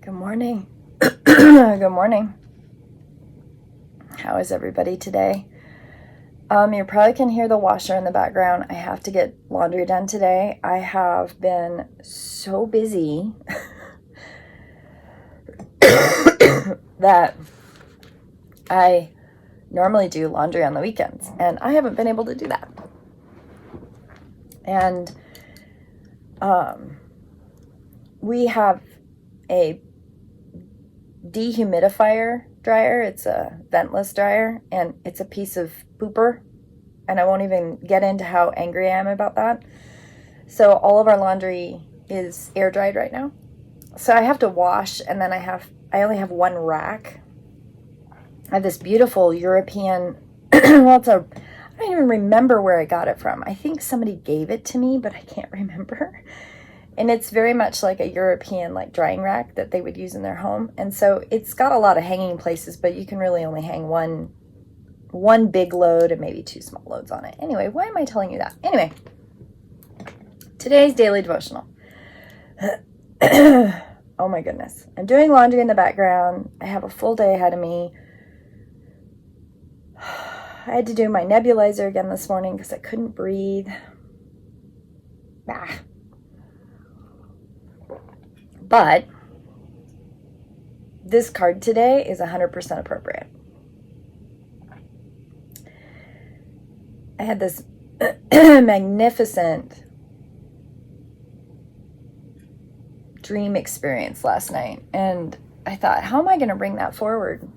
Good morning. Good morning. How is everybody today? You probably can hear the washer in the background. I have to get laundry done today. I have been so busy that I normally do laundry on the weekends, and I haven't been able to do that. And we have a dehumidifier dryer. It's a ventless dryer, and it's a piece of pooper, and I won't even get into how angry I am about that. So all of our laundry is air dried right now, so I have to wash, and then I only have one rack. I have this beautiful European well, I don't even remember where I got it from. I think somebody gave it to me, but I can't remember. And it's very much like a European drying rack that they would use in their home. And so it's got a lot of hanging places, but you can really only hang one big load and maybe two small loads on it. Anyway, why am I telling you that? Anyway, today's daily devotional. Oh my goodness. I'm doing laundry in the background. I have a full day ahead of me. I had to do my nebulizer again this morning because I couldn't breathe. But this card today is 100% appropriate. I had this magnificent dream experience last night, and I thought, how am I going to bring that forward?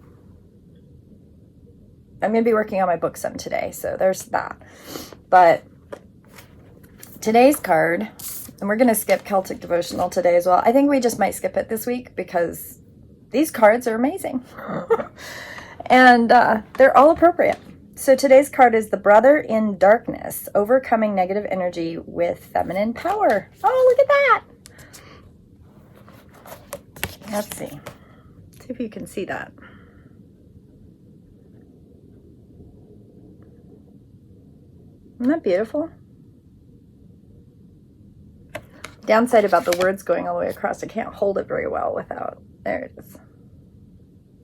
I'm going to be working on my book some today, so there's that. But today's card, and we're going to skip Celtic Devotional today as well. I think we just might skip it this week because these cards are amazing. And they're all appropriate. So today's card is the Brother in Darkness, overcoming negative energy with feminine power. Oh, look at that. Let's see. See if you can see that. Isn't that beautiful? Downside about the words going all the way across, I can't hold it very well without, there it is. Look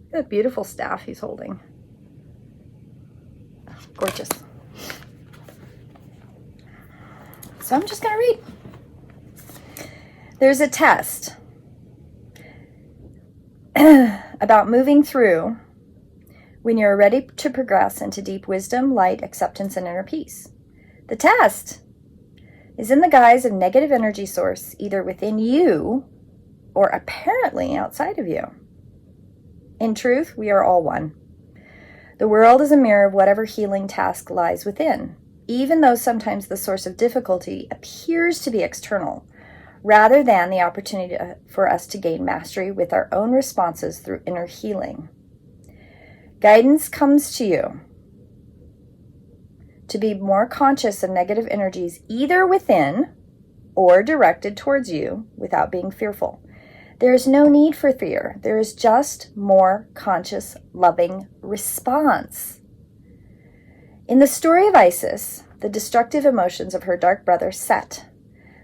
at that beautiful staff he's holding. Oh, gorgeous. So I'm just going to read. There's a test about moving through when you're ready to progress into deep wisdom, light, acceptance, and inner peace. The test is in the guise of negative energy source, either within you or apparently outside of you. In truth, we are all one. The world is a mirror of whatever healing task lies within, even though sometimes the source of difficulty appears to be external, rather than the opportunity for us to gain mastery with our own responses through inner healing. Guidance comes to you to be more conscious of negative energies either within or directed towards you without being fearful. There is no need for fear. There is just more conscious, loving response. In the story of Isis, the destructive emotions of her dark brother Set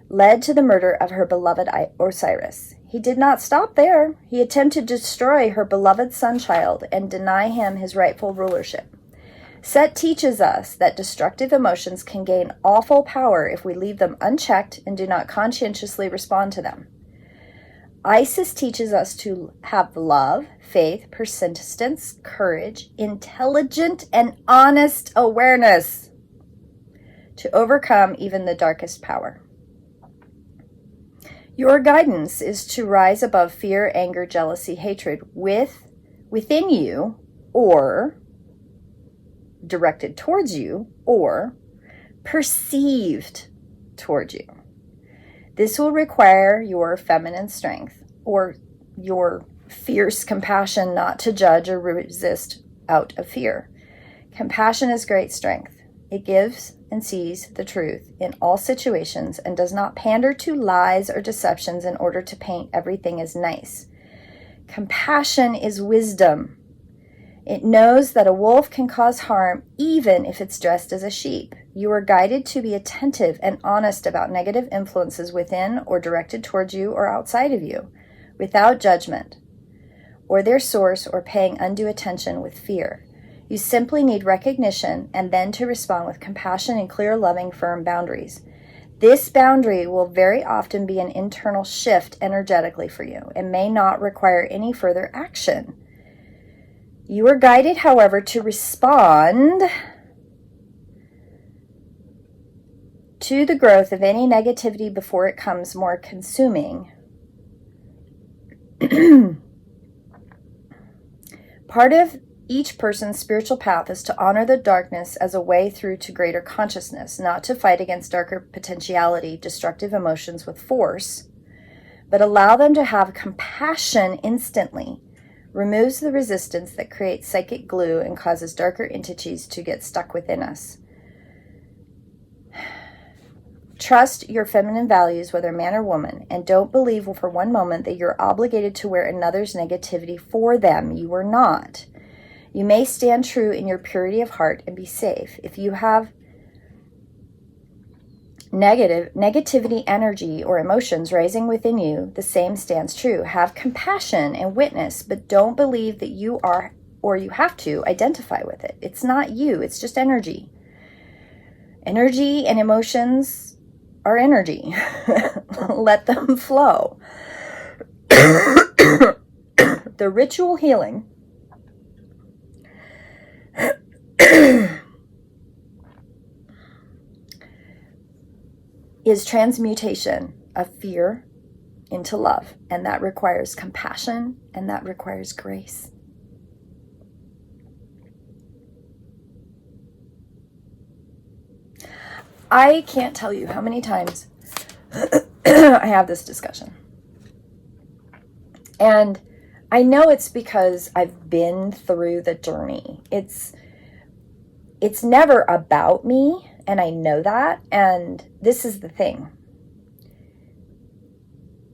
led to the murder of her beloved Osiris. He did not stop there. He attempted to destroy her beloved son-child and deny him his rightful rulership. Set teaches us that destructive emotions can gain awful power if we leave them unchecked and do not conscientiously respond to them. Isis teaches us to have love, faith, persistence, courage, intelligent and honest awareness to overcome even the darkest power. Your guidance is to rise above fear, anger, jealousy, hatred within you, or directed towards you, or perceived towards you. This will require your feminine strength or your fierce compassion not to judge or resist out of fear. Compassion is great strength. It gives and sees the truth in all situations and does not pander to lies or deceptions in order to paint everything as nice. Compassion is wisdom. It knows that a wolf can cause harm even if it's dressed as a sheep. You are guided to be attentive and honest about negative influences within or directed towards you or outside of you. without judgment, or their source, or paying undue attention with fear. You simply need recognition and then to respond with compassion and clear, loving, firm boundaries. This boundary will very often be an internal shift energetically for you and may not require any further action. You are guided, however, to respond to the growth of any negativity before it becomes more consuming. Part of each person's spiritual path is to honor the darkness as a way through to greater consciousness, not to fight against darker potentiality, destructive emotions with force, but allow them to have compassion instantly, removes the resistance that creates psychic glue and causes darker entities to get stuck within us. Trust your feminine values, whether man or woman, and don't believe for one moment that you're obligated to wear another's negativity for them. You are not. You may stand true in your purity of heart and be safe. If you have negativity energy or emotions rising within you, the same stands true. Have compassion and witness, but don't believe that you are, or you have to, identify with it. It's not you. It's just energy. Energy and emotions are energy. Let them flow. The ritual healing is transmutation of fear into love, and that requires compassion, and that requires grace. I can't tell you how many times I have this discussion. And I know it's because I've been through the journey. It's never about me, and I know that. And this is the thing.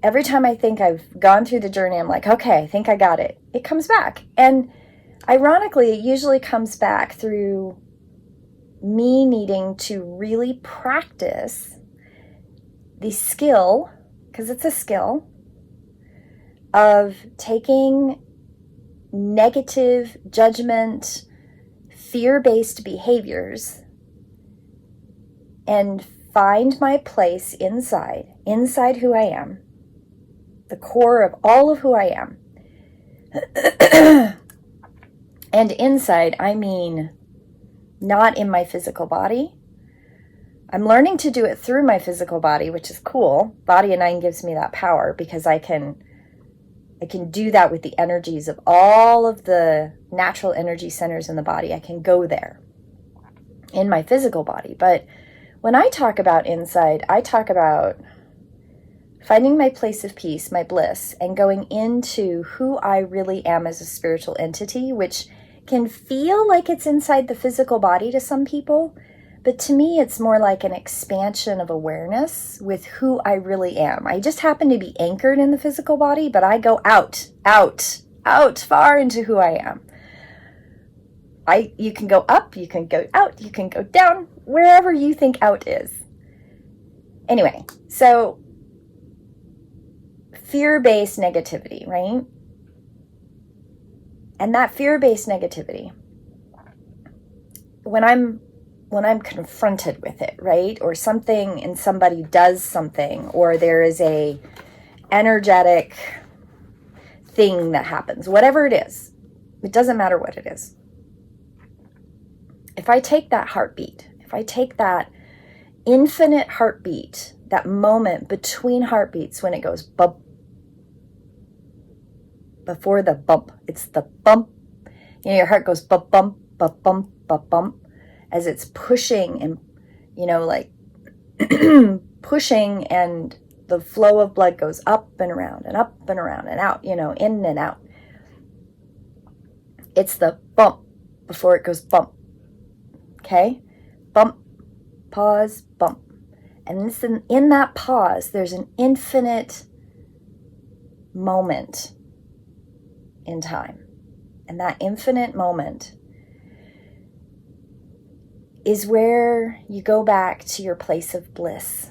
Every time I think I've gone through the journey, I'm like, okay, I think I got it. It comes back. And ironically, it usually comes back through me needing to really practice the skill, because it's a skill, of taking negative judgment, fear-based behaviors and find my place inside who I am, the core of all of who I am. And inside, I mean not in my physical body. I'm learning to do it through my physical body, which is cool. Body of 9 gives me that power because I can do that with the energies of all of the natural energy centers in the body. I can go there in my physical body. But when I talk about inside, I talk about finding my place of peace, my bliss, and going into who I really am as a spiritual entity, which can feel like it's inside the physical body to some people. But to me, it's more like an expansion of awareness with who I really am. I just happen to be anchored in the physical body, but I go out, far into who I am. You can go up, you can go out, you can go down, wherever you think out is. Anyway, so fear-based negativity, right? And that fear-based negativity, when I'm confronted with it, right? Or something and somebody does something, or there is a energetic thing that happens, whatever it is, it doesn't matter what it is. If I take that heartbeat, if I take that infinite heartbeat, that moment between heartbeats when it goes bump, before the bump, it's the bump. You know, your heart goes bump, bump, bump, bump, bump, bump, as it's pushing and, like pushing, and the flow of blood goes up and around and up and around and out, in and out. It's the bump before it goes bump. Okay? Bump, pause, bump. And in that pause, there's an infinite moment in time. And that infinite moment is where you go back to your place of bliss.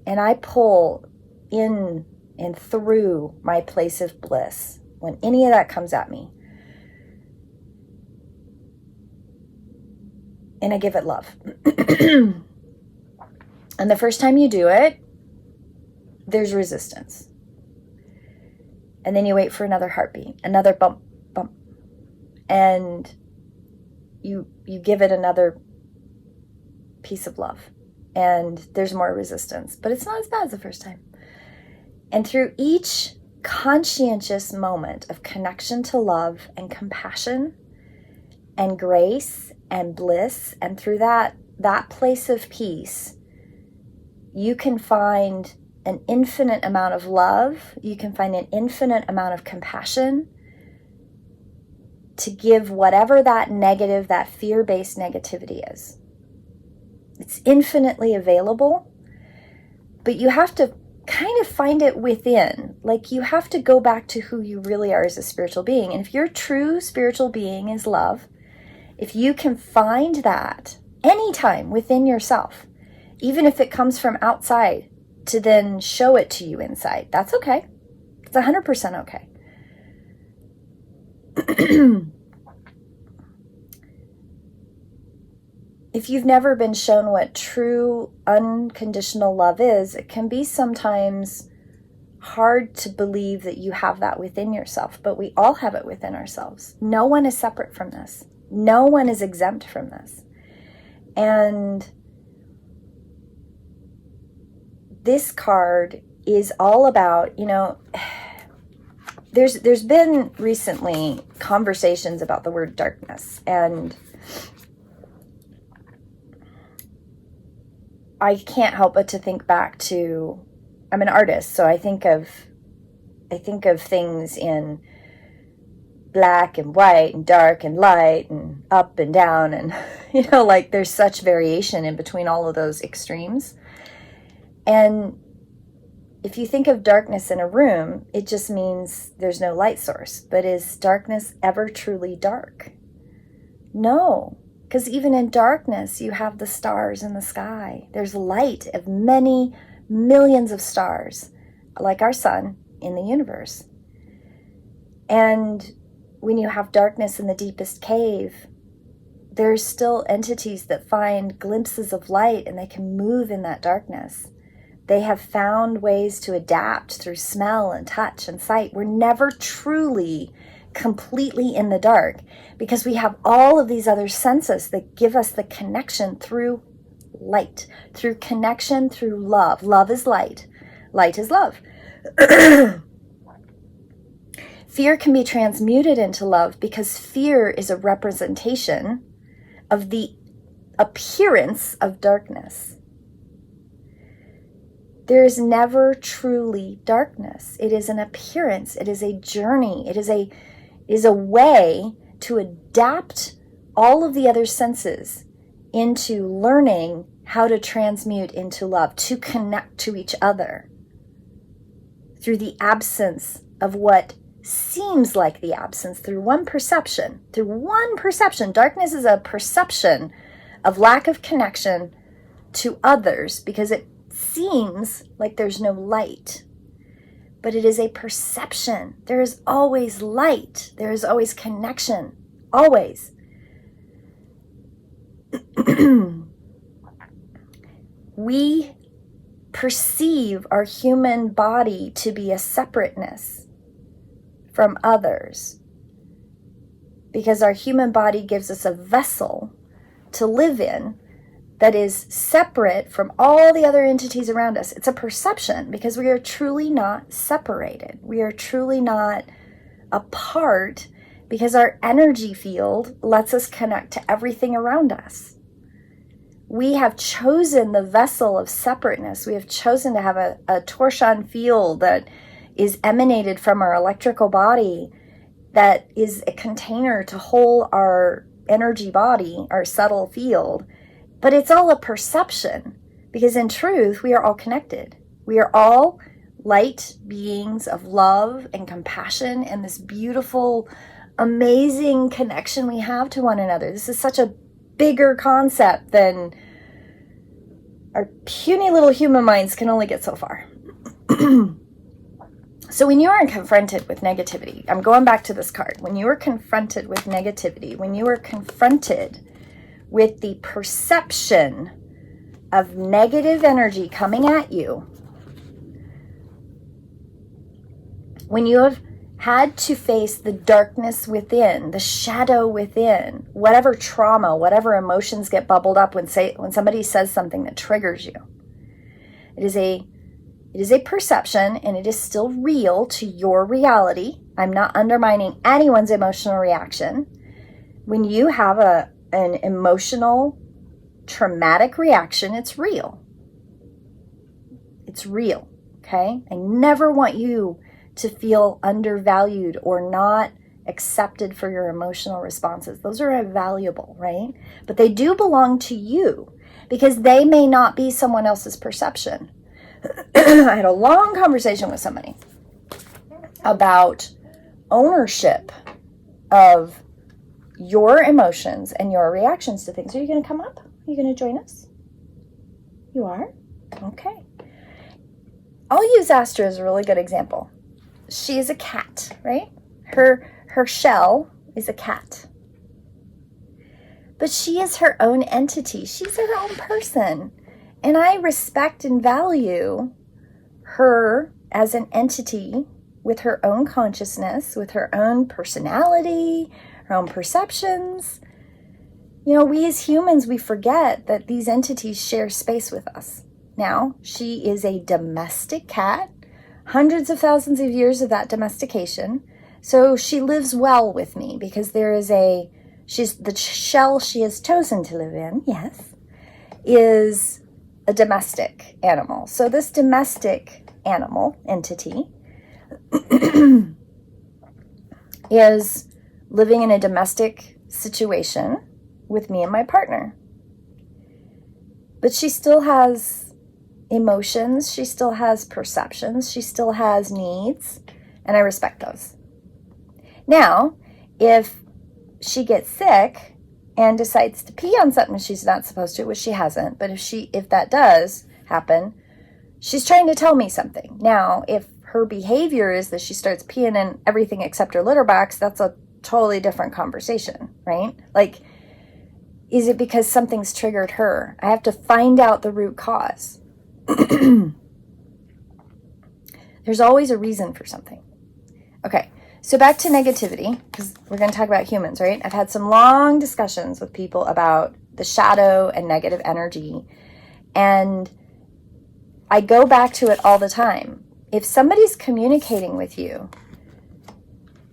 And I pull in and through my place of bliss, when any of that comes at me, and I give it love. And the first time you do it, there's resistance. And then you wait for another heartbeat, another bump, bump. And you give it another piece of love. And there's more resistance. But it's not as bad as the first time. And through each conscientious moment of connection to love and compassion and grace and bliss, and through that place of peace, you can find an infinite amount of love. You can find an infinite amount of compassion to give whatever that negative, that fear-based negativity is. It's infinitely available, but you have to kind of find it within. Like, you have to go back to who you really are as a spiritual being. And if your true spiritual being is love, if you can find that anytime within yourself, even if it comes from outside to then show it to you inside, that's okay. It's 100% okay. If you've never been shown what true unconditional love is, it can be sometimes hard to believe that you have that within yourself, but we all have it within ourselves. No one is separate from this. No one is exempt from this. And this card is all about, there's been recently conversations about the word darkness, and I can't help but to think back to, I'm an artist, so I think of things in black and white and dark and light and up and down, and like there's such variation in between all of those extremes. And if you think of darkness in a room, it just means there's no light source. But is darkness ever truly dark? No, because even in darkness, you have the stars in the sky. There's light of many millions of stars, like our sun, in the universe. And when you have darkness in the deepest cave, there's still entities that find glimpses of light, and they can move in that darkness. They have found ways to adapt through smell and touch and sight. We're never truly completely in the dark because we have all of these other senses that give us the connection through light, through connection, through love. Love is light. Light is love. Fear can be transmuted into love because fear is a representation of the appearance of darkness. There is never truly darkness. It is an appearance. It is a journey. It is a way to adapt all of the other senses into learning how to transmute into love, to connect to each other through the absence of what seems like the absence, through one perception. Darkness is a perception of lack of connection to others because it seems like there's no light, but it is a perception. There is always light. There is always connection. Always. We perceive our human body to be a separateness from others because our human body gives us a vessel to live in that is separate from all the other entities around us. It's a perception because we are truly not separated. We are truly not apart because our energy field lets us connect to everything around us. We have chosen the vessel of separateness. We have chosen to have a torsion field that is emanated from our electrical body that is a container to hold our energy body, our subtle field. But it's all a perception because in truth, we are all connected. We are all light beings of love and compassion and this beautiful, amazing connection we have to one another. This is such a bigger concept than our puny little human minds can only get so far. So when you are confronted with negativity, I'm going back to this card. When you are confronted with negativity, when you are confronted with the perception of negative energy coming at you, when you have had to face the darkness within, the shadow within, whatever trauma, whatever emotions get bubbled up when somebody says something that triggers you, it is a perception, and it is still real to your reality. I'm not undermining anyone's emotional reaction. When you have an emotional, traumatic reaction, it's real. It's real, okay? I never want you to feel undervalued or not accepted for your emotional responses. Those are valuable, right? But they do belong to you because they may not be someone else's perception. I had a long conversation with somebody about ownership of your emotions and your reactions to things. Are you going to come up? Are you going to join us? You are? Okay. I'll use Astra as a really good example. She is a cat, right? Her shell is a cat. But she is her own entity. She's her own person. And I respect and value her as an entity with her own consciousness, with her own personality, her own perceptions. You know, we as humans, we forget that these entities share space with us. Now, she is a domestic cat, hundreds of thousands of years of that domestication. So she lives well with me because she's the shell she has chosen to live in, yes, is a domestic animal. So this domestic animal entity is living in a domestic situation with me and my partner. But she still has emotions, she still has perceptions, she still has needs, and I respect those. Now, if she gets sick and decides to pee on something she's not supposed to, which she hasn't, but if that does happen, she's trying to tell me something. Now, if her behavior is that she starts peeing in everything except her litter box, that's a totally different conversation, right? Like, is it because something's triggered her? I have to find out the root cause. There's always a reason for something. Okay. So back to negativity, because we're going to talk about humans, right? I've had some long discussions with people about the shadow and negative energy, and I go back to it all the time. If somebody's communicating with you,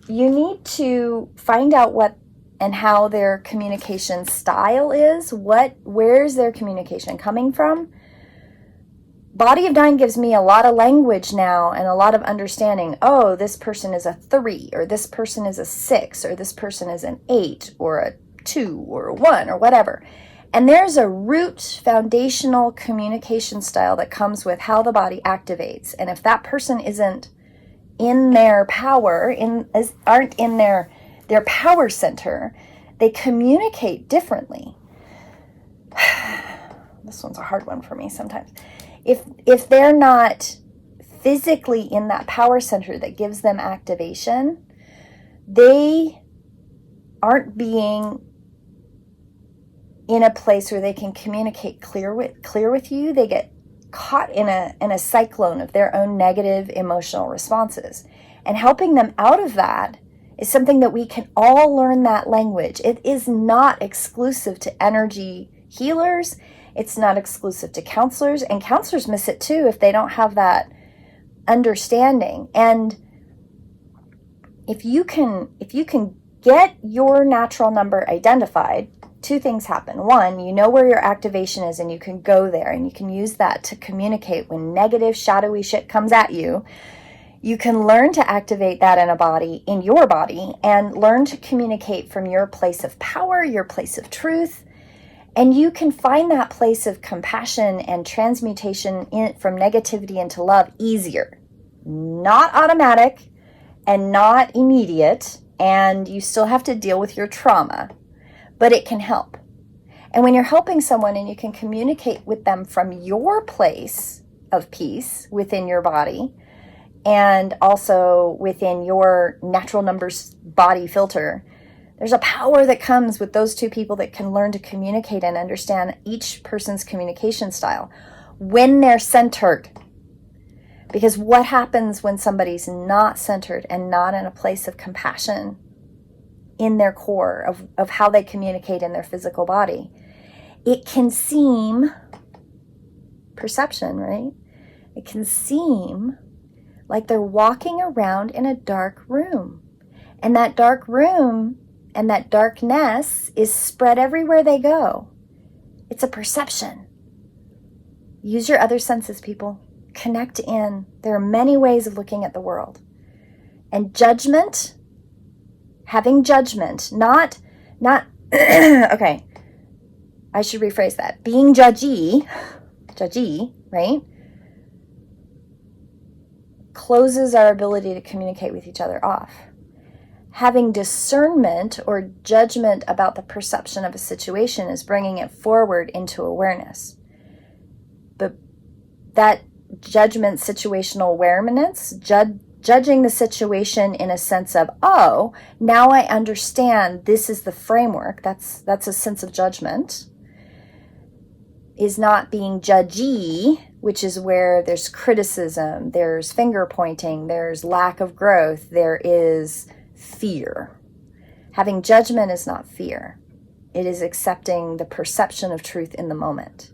you need to find out what and how their communication style is. Where's their communication coming from? Body of Nine gives me a lot of language now and a lot of understanding. Oh, this person is a 3, or this person is a 6, or this person is an 8, or a 2, or a 1, or whatever. And there's a root foundational communication style that comes with how the body activates. And if that person isn't in their power, aren't in their power center, they communicate differently. This one's a hard one for me sometimes. If they're not physically in that power center that gives them activation, they aren't being in a place where they can communicate clear with you. They get caught in a cyclone of their own negative emotional responses. And helping them out of that is something that we can all learn that language. It is not exclusive to energy healers. It's not exclusive to counselors, and counselors miss it too if they don't have that understanding. And if you can get your natural number identified, 2 things happen. 1, you know where your activation is and you can go there and you can use that to communicate when negative, shadowy shit comes at you. You can learn to activate that in your body, and learn to communicate from your place of power, your place of truth. And you can find that place of compassion and transmutation from negativity into love easier. Not automatic and not immediate, and you still have to deal with your trauma, but it can help. And when you're helping someone and you can communicate with them from your place of peace within your body, and also within your natural numbers body filter, there's a power that comes with those two people that can learn to communicate and understand each person's communication style when they're centered. Because what happens when somebody's not centered and not in a place of compassion in their core of how they communicate in their physical body? It can seem, perception, right? It can seem like they're walking around in a dark room. And that dark room and that darkness is spread everywhere they go. It's a perception. Use your other senses, people. Connect in. There are many ways of looking at the world. And judgment, having judgment, not, okay, I should rephrase that. Being judgy, right, closes our ability to communicate with each other off. Having discernment or judgment about the perception of a situation is bringing it forward into awareness. But that judgment, situational awareness, judging the situation in a sense of, oh, now I understand this is the framework, that's a sense of judgment, is not being judgy, which is where there's criticism, there's finger pointing, there's lack of growth, there is fear. Having judgment is not fear. It is accepting the perception of truth in the moment.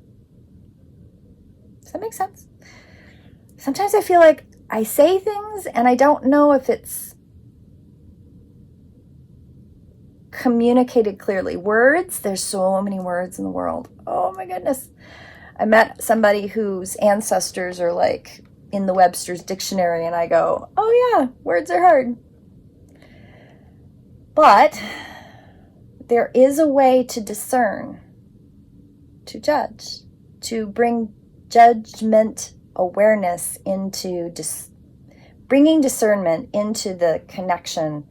Does that make sense? Sometimes I feel like I say things and I don't know if it's communicated clearly. Words, there's so many words in the world. Oh my goodness. I met somebody whose ancestors are like in the Webster's dictionary, and I go, oh yeah, words are hard. But there is a way to discern, to judge, to bring judgment awareness into bringing discernment into the connection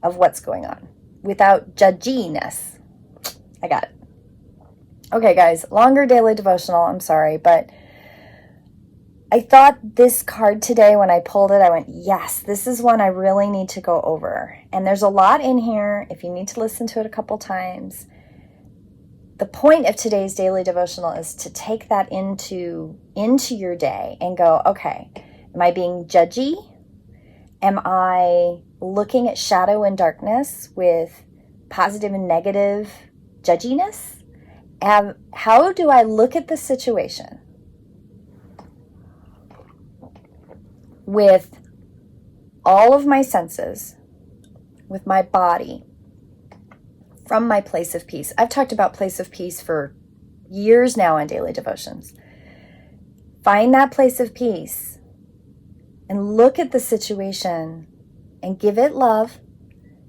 of what's going on without judginess. I got it. Okay, guys, longer daily devotional. I'm sorry, but I thought this card today, when I pulled it, I went, yes, this is one I really need to go over. And there's a lot in here. If you need to listen to it a couple times, the point of today's daily devotional is to take that into your day and go, okay, am I being judgy? Am I looking at shadow and darkness with positive and negative judginess? How do I look at the situation with all of my senses, with my body, from my place of peace? I've talked about place of peace for years now in daily devotions. Find that place of peace and look at the situation and give it love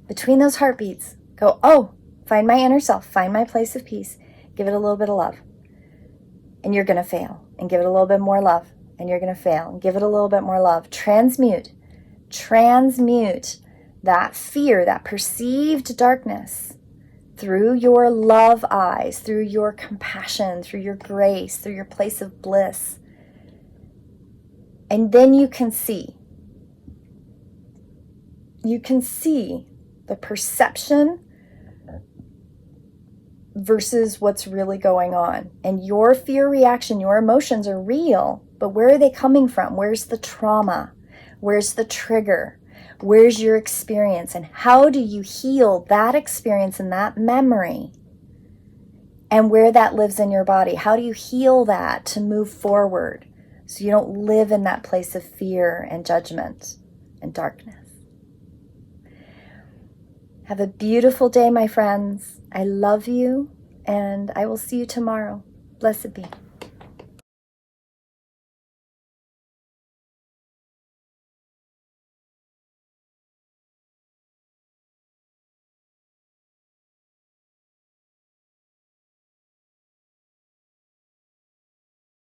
between those heartbeats. Go, oh, find my inner self, find my place of peace, give it a little bit of love. And you're going to fail. And give it a little bit more love. And you're going to fail. And give it a little bit more love. Transmute that fear, that perceived darkness through your love eyes, through your compassion, through your grace, through your place of bliss. And then you can see the perception versus what's really going on. And your fear reaction, your emotions are real, but where are they coming from? Where's the trauma? Where's the trigger? Where's your experience? And how do you heal that experience and that memory? And where that lives in your body? How do you heal that to move forward so you don't live in that place of fear and judgment and darkness? Have a beautiful day, my friends. I love you, and I will see you tomorrow. Blessed be.